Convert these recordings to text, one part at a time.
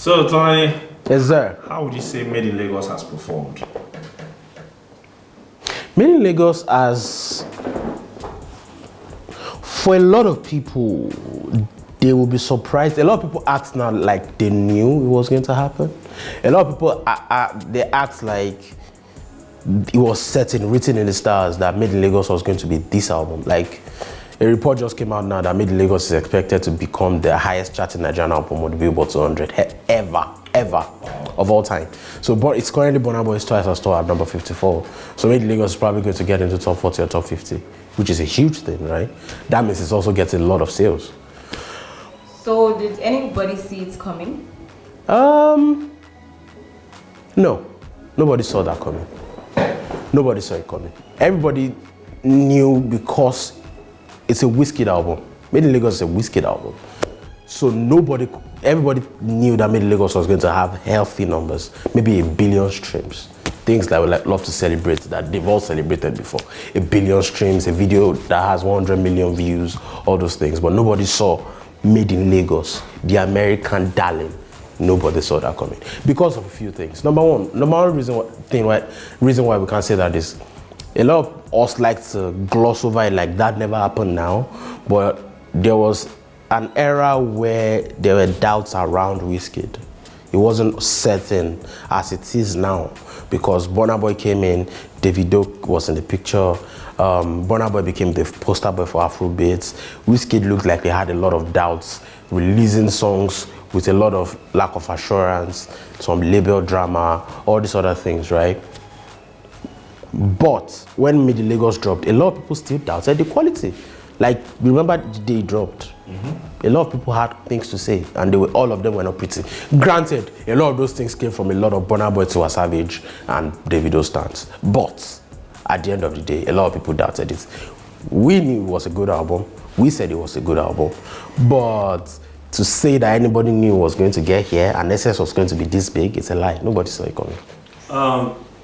So, Tony, Yes, sir. how would you say Made in Lagos has performed? Made in Lagos as for a lot of people, they will be surprised. A lot of people act now like they knew it was going to happen. A lot of people they act like it was certain, written in the stars, that Made in Lagos was going to be this album. Like a report just came out now that Made in Lagos is expected to become the highest charting Nigerian album on the Billboard 200 ever of all time. So, but it's currently Burna Boy's Twice as Tall at number 54. So Made in Lagos is probably going to get into top 40 or top 50, which is a huge thing, right? That means it's also getting a lot of sales. So did anybody see it coming? No, nobody saw that coming. Nobody saw it coming. Everybody knew because it's a Wizkid album. Made in Lagos is a Wizkid album. So everybody knew that Made in Lagos was going to have healthy numbers, maybe 1 billion streams. Things that we love to celebrate, that they've all celebrated before. 1 billion streams, a video that has 100 million views, all those things. But nobody saw Made in Lagos, the American darling. Nobody saw that coming because of a few things. Number one reason why we can't say that is a lot of us like to gloss over it like that never happened now, but there was an era where there were doubts around Wizkid. It wasn't certain as it is now because Burna Boy came in, Davido was in the picture, Burna Boy became the poster boy for Afrobeats. Wizkid looked like he had a lot of doubts, releasing songs with a lot of lack of assurance, some label drama, all these other things, right? But when Made in Lagos dropped, a lot of people still doubted the quality. Like, remember the day it dropped? A lot of people had things to say, and all of them were not pretty. Granted, a lot of those things came from a lot of Burna Boy to Savage and Davido stans. But at the end of the day, a lot of people doubted it. We knew it was a good album. We said it was a good album. But to say that anybody knew it was going to get here and Essence was going to be this big, it's a lie. Nobody saw it coming.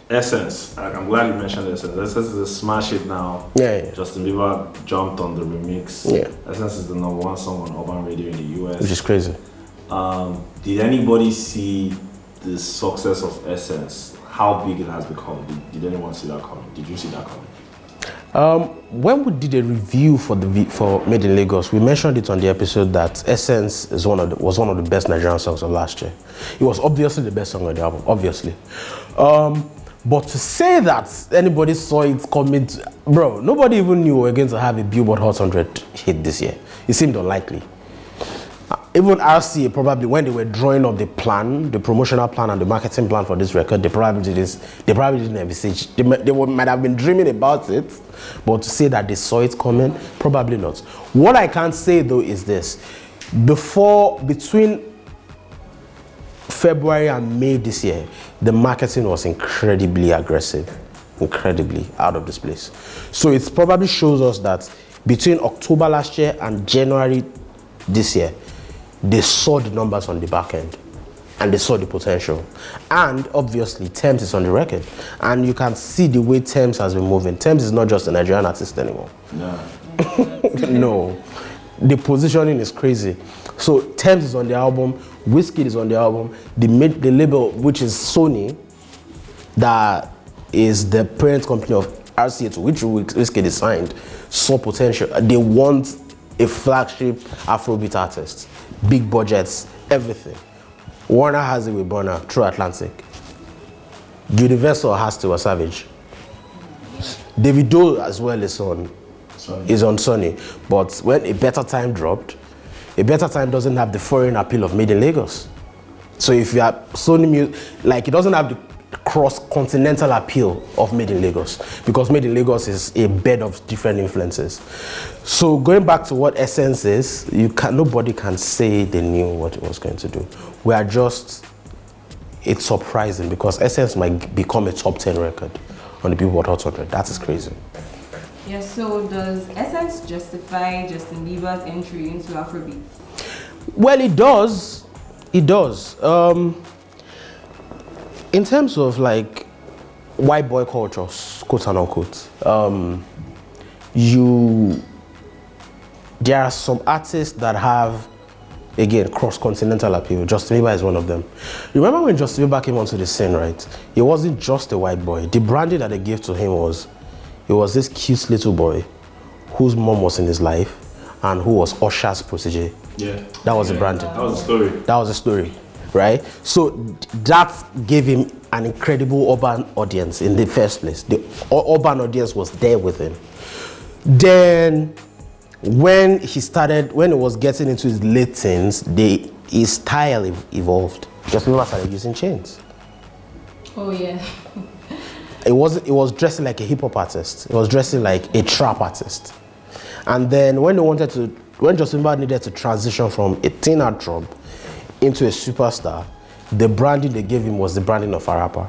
Essence, I'm glad you mentioned Essence. Essence is a smash hit now. Yeah. Justin Bieber jumped on the remix. Yeah. Essence is the #1 song on urban radio in the US. Which is crazy. Did anybody see the success of Essence? How big it has become? Did anyone see that coming? Did you see that coming? When we did a review for Made in Lagos, we mentioned it on the episode that Essence was one of the best Nigerian songs of last year. It was obviously the best song on the album, obviously. But to say that anybody saw it coming, bro, nobody even knew we were going to have a Billboard Hot 100 hit this year. It seemed unlikely. Even RCA probably, when they were drawing up the plan, the promotional plan and the marketing plan for this record, they probably didn't envisage. They might have been dreaming about it, but to say that they saw it coming, probably not. What I can say though is this: between February and May this year, the marketing was incredibly aggressive, incredibly out of this place. So it probably shows us that between October last year and January this year, they saw the numbers on the back end and they saw the potential. And obviously, Tems is on the record. And you can see the way Tems has been moving. Tems is not just a Nigerian artist anymore. No. No. The positioning is crazy. So Tems is on the album, Wizkid is on the album, the label, which is Sony, that is the parent company of RCA, to which Wizkid is signed, saw potential. They want a flagship Afrobeat artist, big budgets, everything. Warner has it with Burna through Atlantic. Universal has to a Savage. Davido as well is on Sony. But when A Better Time dropped, A Better Time doesn't have the foreign appeal of Made in Lagos. So if you have Sony music, like, it doesn't have the cross-continental appeal of Made in Lagos, because Made in Lagos is a bed of different influences. So going back to what Essence is, nobody can say they knew what it was going to do. It's surprising because Essence might become a top 10 record on the Billboard Hot 100. That is crazy. Yeah, so does Essence justify Justin Bieber's entry into Afrobeats? Well, it does. It does. In terms of like white boy culture, quote and unquote, there are some artists that have Again, cross-continental appeal. Justin Bieber is one of them. Remember when Justin Bieber came onto the scene, right? He wasn't just a white boy. The branding that they gave to him was, he was this cute little boy whose mom was in his life and who was Usher's protege. Yeah. That was the branding. That was the story. That was the story, right? So that gave him an incredible urban audience in the first place. The urban audience was there with him. Then, when he was getting into his late teens, his style evolved. Justin Bieber started using chains. Oh yeah. It was dressing like a hip hop artist. It was dressing like a trap artist. And then when Justin Bieber needed to transition from a teen heartthrob into a superstar, the branding they gave him was the branding of a rapper,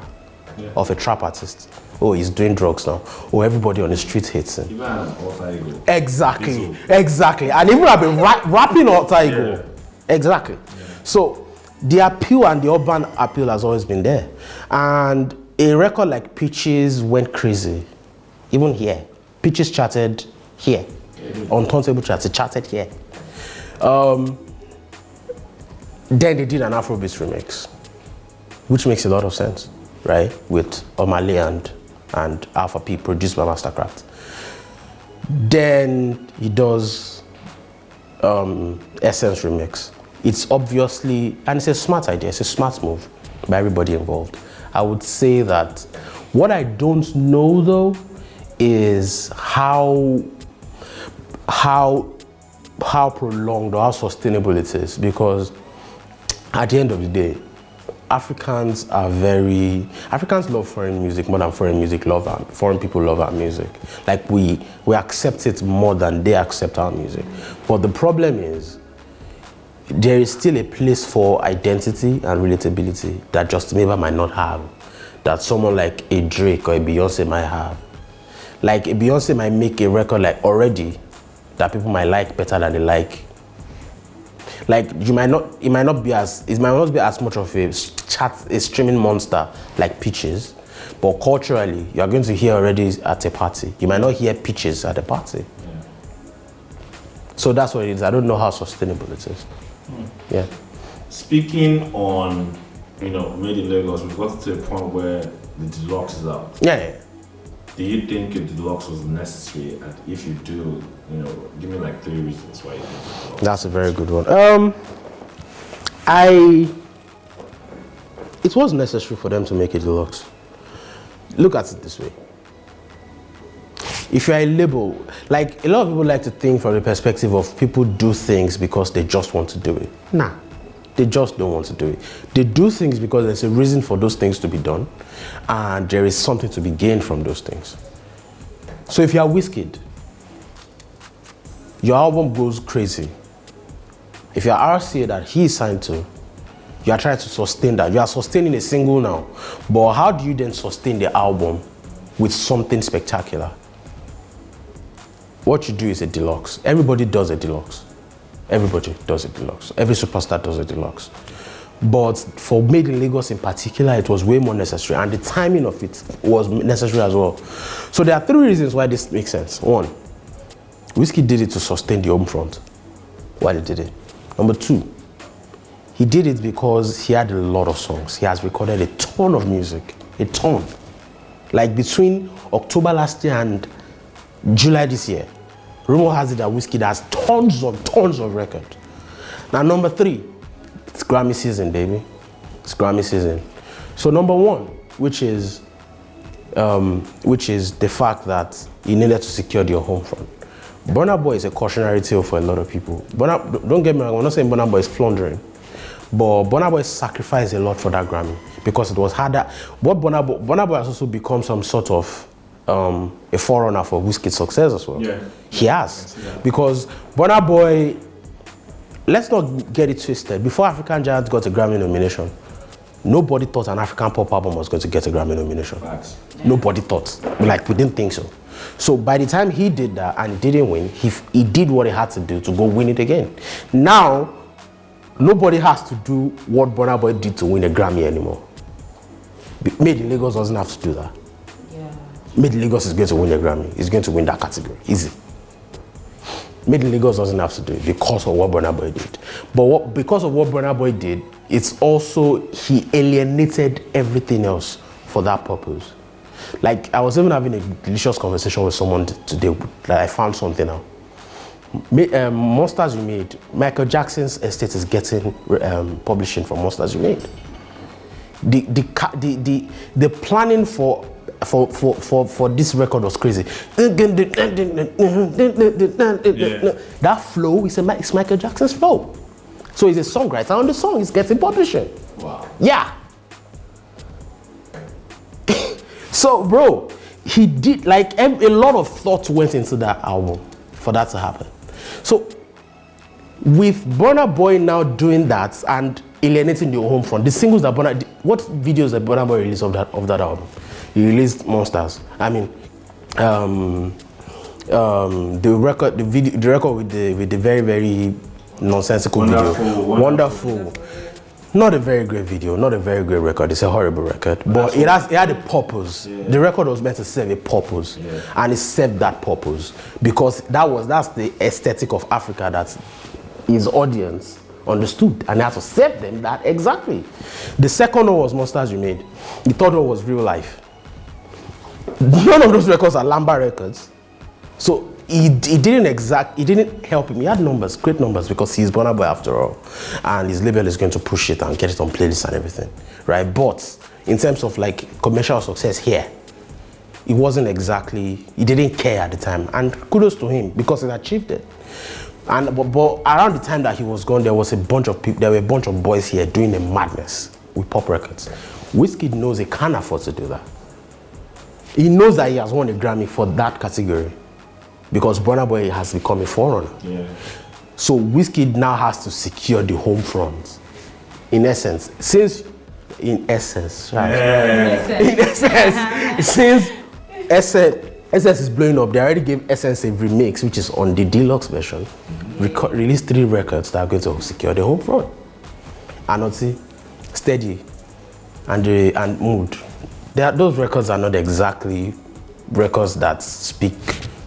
of a trap artist. Oh, he's doing drugs now. Oh, everybody on the street hates him. Even an alter ego. Exactly. And even I've been rapping alter ego. Yeah. Exactly. Yeah. So the appeal and the urban appeal has always been there. And a record like Peaches went crazy. Even here. Peaches charted here. On Turntable Charts, it charted here. Then they did an Afrobeats remix, which makes a lot of sense, right? With Omale and Alpha P, produced by Mastercraft. Then he does Essence remix. It's obviously, and it's a smart idea, it's a smart move by everybody involved. I would say that what I don't know though is how prolonged or how sustainable it is, because at the end of the day, Africans love foreign music more than foreign people love our music. Like we accept it more than they accept our music. But the problem is, there is still a place for identity and relatability that Justin Bieber might not have, that someone like a Drake or a Beyonce might have. Like a Beyonce might make a record like Already that people might like better than they like. Like it might not be as much of a streaming monster like Peaches, but culturally you are going to hear Already at a party. You might not hear Peaches at a party. Yeah. So that's what it is. I don't know how sustainable it is. Yeah. Speaking on, Made in Lagos, we've got to a point where the Deluxe is out. Yeah. Do you think a Deluxe was necessary? And if you do, give me like 3 reasons why you think Deluxe. That's a very good one. It was necessary for them to make a Deluxe. Look at it this way. If you're a label, like a lot of people like to think from the perspective of people do things because they just want to do it. Nah, they just don't want to do it. They do things because there's a reason for those things to be done, and there is something to be gained from those things. So if you are Wizkid, your album goes crazy. If you are RCA that he is signed to, you are trying to sustain that. You are sustaining a single now, but how do you then sustain the album with something spectacular? What you do is a Deluxe. Everybody does a Deluxe. Everybody does a Deluxe. Every superstar does a Deluxe. But for Made in Lagos in particular, it was way more necessary, and the timing of it was necessary as well. So there are 3 reasons why this makes sense. 1, Wizkid did it to sustain the home front. Why he did it. Number 2, he did it because he had a lot of songs. He has recorded a ton of music, a ton. Like between October last year and July this year, rumor has it that Wizkid has tons of records. Now number 3, it's Grammy season, baby. It's Grammy season. So number 1, which is the fact that you needed to secure your home front. Burna Boy is a cautionary tale for a lot of people. Don't get me wrong, I'm not saying Burna Boy is floundering, but Burna Boy sacrificed a lot for that Grammy because it was harder. What Burna Boy has also become some sort of a forerunner for Wizkid's success as well. Yeah. He has. Because Burna Boy, let's not get it twisted. Before African Giant got a Grammy nomination, nobody thought an African pop album was going to get a Grammy nomination. Facts. Nobody thought. Like, we didn't think so. So by the time he did that and he didn't win, he did what he had to do to go win it again. Now, nobody has to do what Burna Boy did to win a Grammy anymore. Made in Lagos doesn't have to do that. Yeah. Made in Lagos is going to win a Grammy. He's going to win that category. Easy. Made in Lagos doesn't have to do it because of what Burna Boy did. But because of what Burna Boy did, it's also he alienated everything else for that purpose. Like I was even having a delicious conversation with someone today that I found something out. Monsters You Made, Michael Jackson's estate is getting publishing from Monsters You Made. The planning for this record was crazy. That flow is it's Michael Jackson's flow. So he's a songwriter on the song, he's getting publishing. Wow. Yeah. So bro, he did like a lot of thought went into that album for that to happen. So with Burna Boy now doing that and alienating the home front, the singles that what videos that Burna Boy released of that album? He released Monsters. I mean, the record with the very, very nonsensical video. Wonderful. Not a very great video, not a very great record. It's a horrible record, but it had a purpose. Yeah. The record was meant to serve a purpose, and it served that purpose because that's the aesthetic of Africa that his audience understood, and he had to serve them that exactly. The second one was Monsters You Made. The third one was Real Life. None of those records are Lamba records, so he didn't help him. He had numbers, great numbers, because he's Burna Boy after all, and his label is going to push it and get it on playlists and everything, right? But in terms of like commercial success here, it wasn't exactly. He didn't care at the time, and kudos to him because he achieved it. And but around the time that he was gone, there was a bunch of people. There were a bunch of boys here doing a madness with pop records. Wizkid knows he can't afford to do that. He knows that he has won a Grammy for that category because Burna Boy has become a forerunner. Yeah. So Wizkid now has to secure the home front. In essence, since Essence is blowing up, they already gave Essence a remix, which is on the Deluxe version. Released 3 records that are going to secure the home front. Anoti, Steady, and Mood. Those records are not exactly records that speak.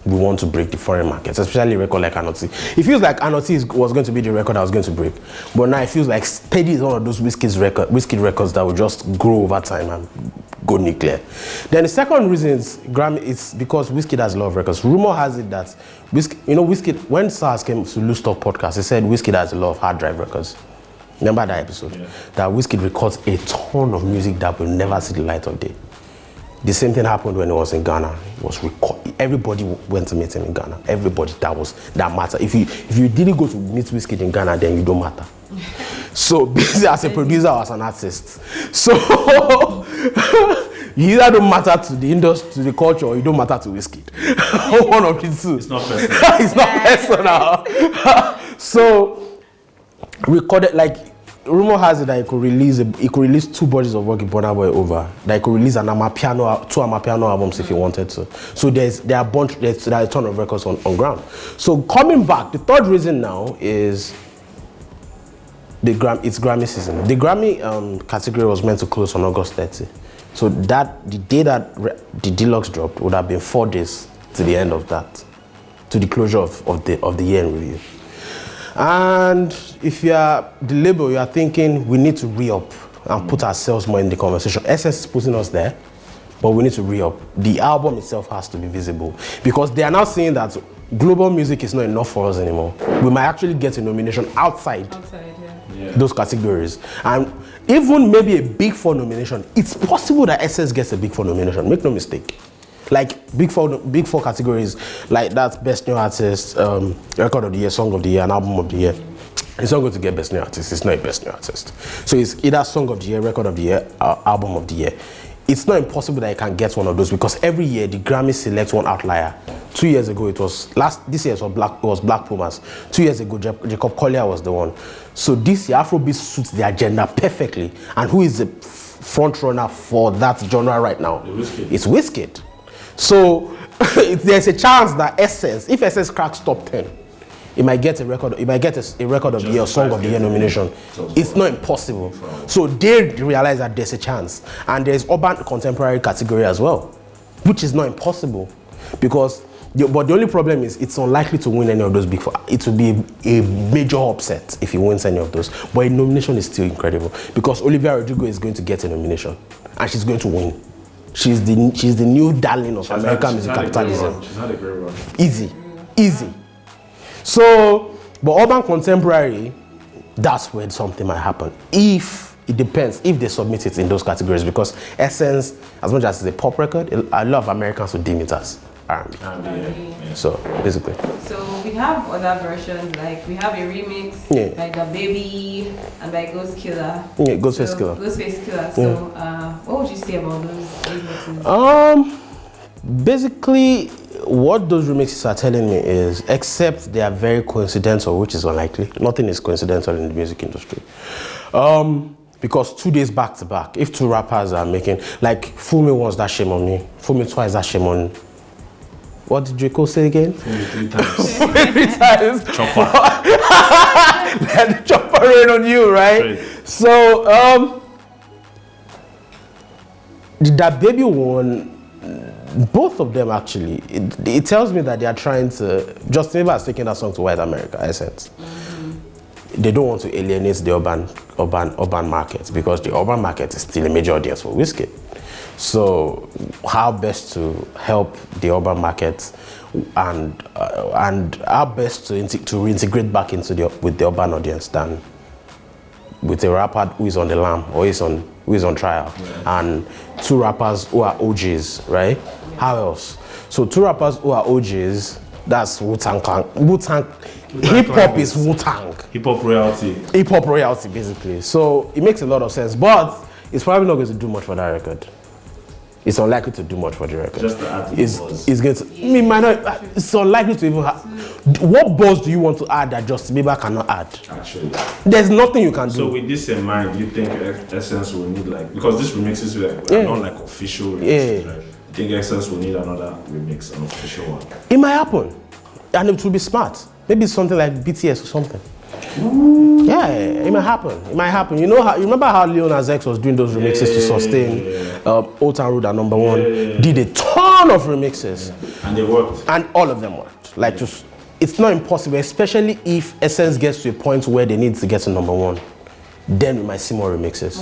We want to break the foreign markets, especially a record like Anoti. It feels like Anoti was going to be the record I was going to break, but now it feels like Steady is one of those Wizkid records that will just grow over time and go nuclear. Then the second reason is Grammy. It's because Wizkid has a lot of records. Rumor has it that Wizkid, when SARS came to Loose Talk podcast, he said Wizkid has a lot of hard drive records. Remember that episode? Yeah. That Wizkid records a ton of music that will never see the light of day. The same thing happened when he was in Ghana. It was everybody went to meet him in Ghana. Everybody that mattered. If you didn't go to meet Wizkid in Ghana, then you don't matter. So basically, as a producer or as an artist, so you either don't matter to the industry, to the culture, or you don't matter to Wizkid. One of the two. It's not personal. It's not personal. So recorded like. Rumor has it that he could release 2 bodies of work in Burna Boy over. That he could release 2 Amapiano albums if he wanted to. So there's a ton of records on ground. So coming back, the third reason now is it's Grammy season. The Grammy category was meant to close on August 30. So the day that the Deluxe dropped would have been 4 days to the end of that, to the closure of the year in review. And if you are the label, you are thinking we need to re-up and put ourselves more in the conversation. SS is putting us there, but we need to re-up. The album itself has to be visible because they are now saying that global music is not enough for us anymore. We might actually get a nomination outside those categories. And even maybe a Big 4 nomination, it's possible that SS gets a Big 4 nomination, make no mistake. Like Big Four categories, like that's Best New Artist, Record of the Year, Song of the Year, and Album of the Year. It's not going to get Best New Artist. It's not a Best New Artist. So it's either Song of the Year, Record of the Year, or Album of the Year. It's not impossible that you can get one of those because every year the Grammy selects one outlier. 2 years ago this year it was Black Pumas. 2 years ago Jacob Collier was the one. So this year Afrobeats suits the agenda perfectly. And who is the front runner for that genre right now? It's Wizkid. So there's a chance that if Essence cracks top 10, it might get a record of the year, Song of the Year nomination. It's not impossible. So they realize that there's a chance. And there's urban contemporary category as well, which is not impossible. Because But the only problem is it's unlikely to win any of those big four. It will be a major upset if he wins any of those. But a nomination is still incredible because Olivia Rodrigo is going to get a nomination and she's going to win. She's the new darling of American music capitalism. She's had a great run. Easy. So, but urban contemporary, that's where something might happen. It depends if they submit it in those categories because Essence, as much as it's a pop record, a lot of Americans would deem it as R&B. Yeah. So basically. So we have other versions, like we have a remix by The Baby and by Ghost Killer. Yeah, Ghostface Killer. Ghostface Killer. So what would you say about those remixes? Basically, what those remixes are telling me is, except they are very coincidental, which is unlikely. Nothing is coincidental in the music industry. Because 2 days back to back, if two rappers are making, like Fool Me Once, that Shame on Me. Fool Me Twice, that Shame on. What did Draco say again? Fool Me 3 times. Fool Me 3 times. Chopper. Let the chopper rain on you, right? Straight. So, that Baby one, both of them actually, it tells me that they are trying to, Justin Bieber has taken that song to white America, Essence. They don't want to alienate the urban market because the urban market is still a major audience for Wizkid. So how best to help the urban market and how best to reintegrate back into with the urban audience than with a rapper who is on the lam or who is on trial, and two rappers who are OGs, right? How else? So two rappers who are OGs, that's Wu-Tang Clan. Hip hop is Wu-Tang. Hip hop royalty. Hip hop royalty, basically. So it makes a lot of sense, but it's probably not going to do much for that record. It's unlikely to do much for the record. Just the add buzz. It's going to. It might not. It's unlikely to even have. What buzz do you want to add that Justin Bieber cannot add? Actually. There's nothing you can do. So with this in mind, do you think Essence will need because these remixes are not like official remixes, right? You think Essence will need another remix, an official one? It might happen, and it will be smart. Maybe something like BTS or something. Yeah, it might happen. It might happen. You remember how Lil Nas X was doing those remixes to sustain Old Town Road at number one? Did a ton of remixes. And they worked. And all of them worked. Like, it's not impossible, especially if Essence gets to a point where they need to get to number one. Then we might see more remixes.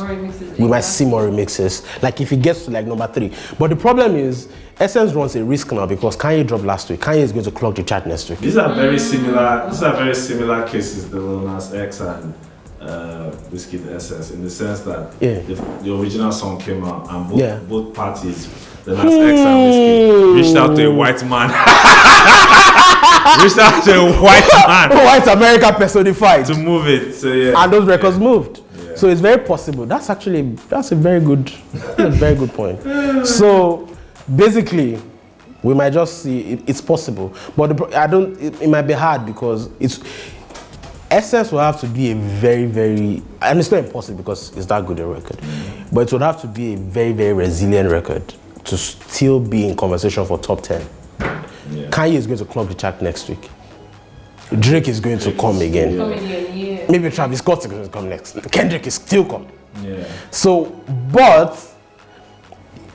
We might see more remixes. Like if it gets to like number 3. But the problem is, Essence runs a risk now because Kanye dropped last week. Kanye is going to clog the chart next week. These are very similar. These are very similar cases, the Lil Nas X and Wizkid Essence, in the sense that the original song came out and both parties, the Nas X and Wizkid, reached out to a white man. Reached out to a white man. White America personified. To move it. So and those records moved. Yeah. So it's very possible. That's a very good point. So basically, we might just see it's possible, but it might be hard because Essence will have to be a very, very, and it's not impossible because it's that good a record, but it would have to be a very, very resilient record to still be in conversation for top 10. Yeah. Kanye is going to clog the chart next week. Drake is going to come again. Maybe Travis Scott is going to come next. Kendrick is still coming. Yeah. So, but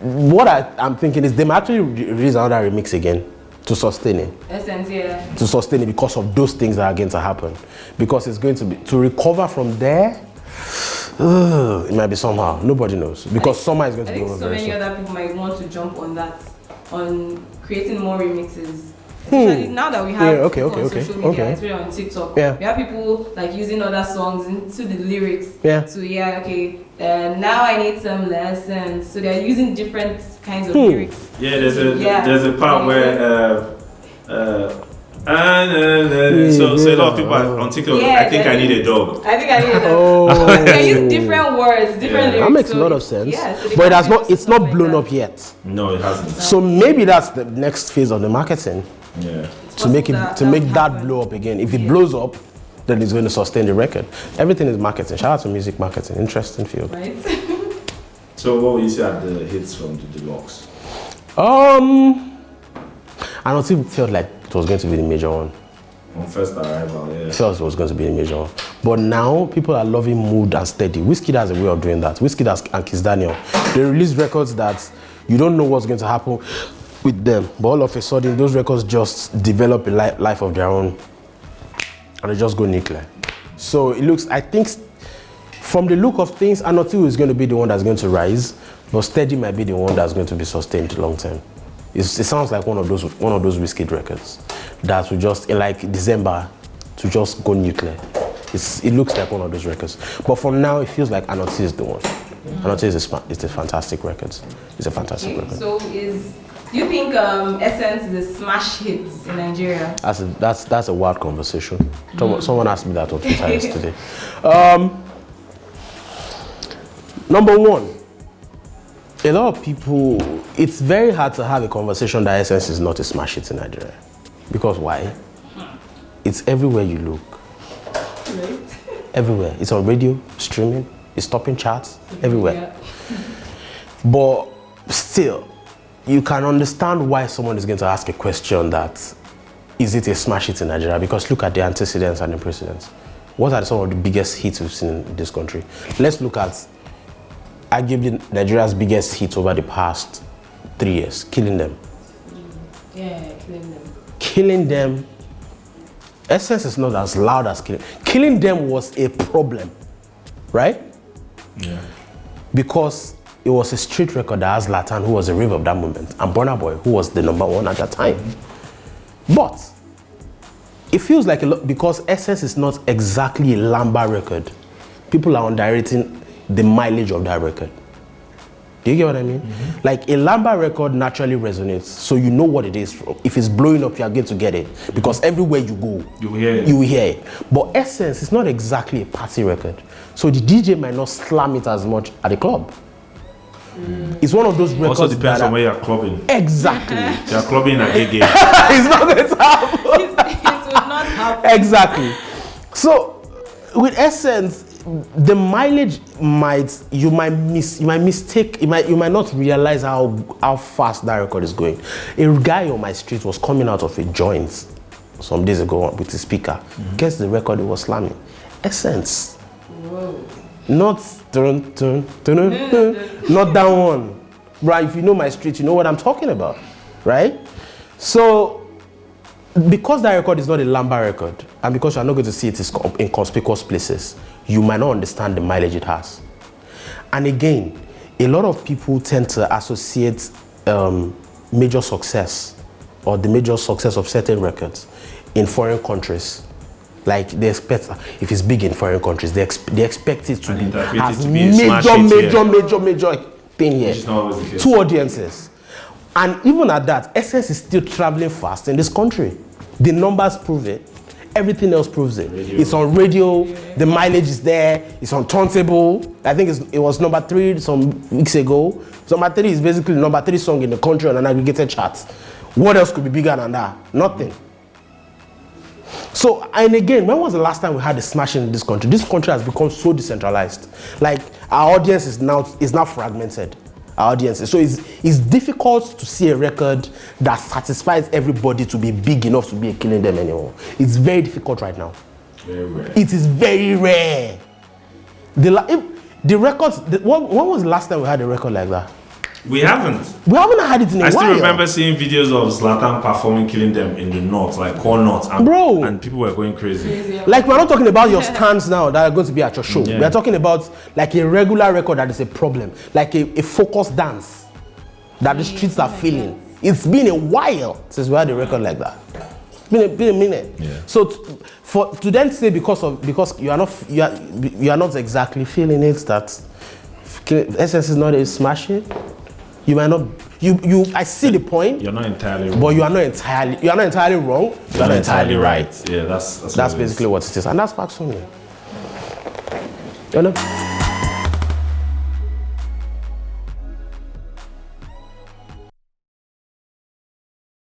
what I'm thinking is they might actually release another remix again to sustain it. Essence, to sustain it because of those things that are going to happen. Because it's going to be, to recover from there, it might be somehow. Nobody knows. Because summer is going to be over very soon. So many other people might want to jump on that, on creating more remixes. Especially now that we have social media, especially on TikTok, we have people like using other songs into the lyrics. Now I need some lessons. So they're using different kinds of lyrics. Yeah, there's a part where so a lot of people on TikTok. I think I need a dog. They use different words, different lyrics. That makes a lot of sense. But it's not blown up yet. No, it hasn't. So maybe that's the next phase of the marketing. Yeah. To make that blow up again. If it blows up, then it's going to sustain the record. Everything is marketing. Shout out to music marketing. Interesting field. Right. So what will you say are the hits from the Deluxe? I honestly felt like it was going to be the major one. On first arrival, yeah. I felt it was going to be the major one. But now people are loving Mood and Steady. Wizkid has a way of doing that. Wizkid and Kiss Daniel. They release records that you don't know what's going to happen. with them, but all of a sudden those records just develop a life of their own and they just go nuclear. So it looks, I think from the look of things, Anotu is going to be the one that's going to rise, but Steady might be the one that's going to be sustained long term. It sounds like one of those Wizkid records that will just, in like December, to just go nuclear. It looks like one of those records. But for now, it feels like Anotu is the one. Anotu is a fantastic record. It's a fantastic record. So do you think Essence is a smash hit in Nigeria? That's a wild conversation. Someone asked me that on Twitter yesterday. Number one, a lot of people, it's very hard to have a conversation that Essence is not a smash hit in Nigeria. Because why? It's everywhere you look. Right. Everywhere. It's on radio, streaming, it's topping charts, everywhere. Yeah. But still, you can understand why someone is going to ask a question that, is it a smash hit in Nigeria? Because look at the antecedents and the precedents. What are some of the biggest hits we've seen in this country? Let's look at arguably Nigeria's biggest hit over the past 3 years, Killing Them. Yeah, Killing Them. Killing Them. Essence is not as loud as Killing. Killing Them was a problem, right? Yeah. Because it was a street record that has Latan, who was the rave of that moment, and Burna Boy, who was the #1 at that time. But it feels like a lot, because Essence is not exactly a Lamba record. People are underrating the mileage of that record. Do you get what I mean? Mm-hmm. Like a Lamba record naturally resonates, so you know what it is. If it's blowing up, you are going to get it, because everywhere you go, you will hear it. But Essence is not exactly a party record, so the DJ might not slam it as much at the club. It's one of those records. Also depends on where you're clubbing. Exactly. If you're clubbing at gay. It's not going to happen. It will not happen. Exactly. So with Essence, the mileage you might not realize how fast that record is going. A guy on my street was coming out of a joint some days ago with his speaker. Mm-hmm. Guess the record he was slamming? Essence. Whoa. Not not that one. Right, if you know my street, you know what I'm talking about, right? So, because that record is not a Lamba record, and because you're not going to see it in conspicuous places, you might not understand the mileage it has. And again, a lot of people tend to associate major success, or the major success of certain records, in foreign countries. Like they expect, if it's big in foreign countries, they expect it to be as major thing here. Two audiences. And even at that, Essence is still traveling fast in this country. The numbers prove it. Everything else proves it. Radio. It's on radio, the mileage is there, it's on turntable. I think it was number 3 some weeks ago. So number 3 is basically the number 3 song in the country on an aggregated chart. What else could be bigger than that? Nothing. So, and again, when was the last time we had a smashing in this country? This country has become so decentralized. Like, our audience is now fragmented. Our audience. So it's difficult to see a record that satisfies everybody to be big enough to be Killing Them anymore. It's very difficult right now. Very rare. It is very rare. The records, when was the last time we had a record like that? We haven't had it in a while. I still remember seeing videos of Zlatan performing Killing Them in the north, like core north, and people were going crazy. Like, we're not talking about your stands now that are going to be at your show. Yeah. We're talking about like a regular record that is a problem, like a focused dance that the streets are feeling. It's been a while since we had a record like that. It's been a minute. Yeah. So to then say because you are not exactly feeling it, that Essence is not a smash hit. You might not. I see the point. You're not entirely wrong. But you are not entirely wrong. You're not entirely right. Yeah, that's basically what it is, and that's facts only. You know.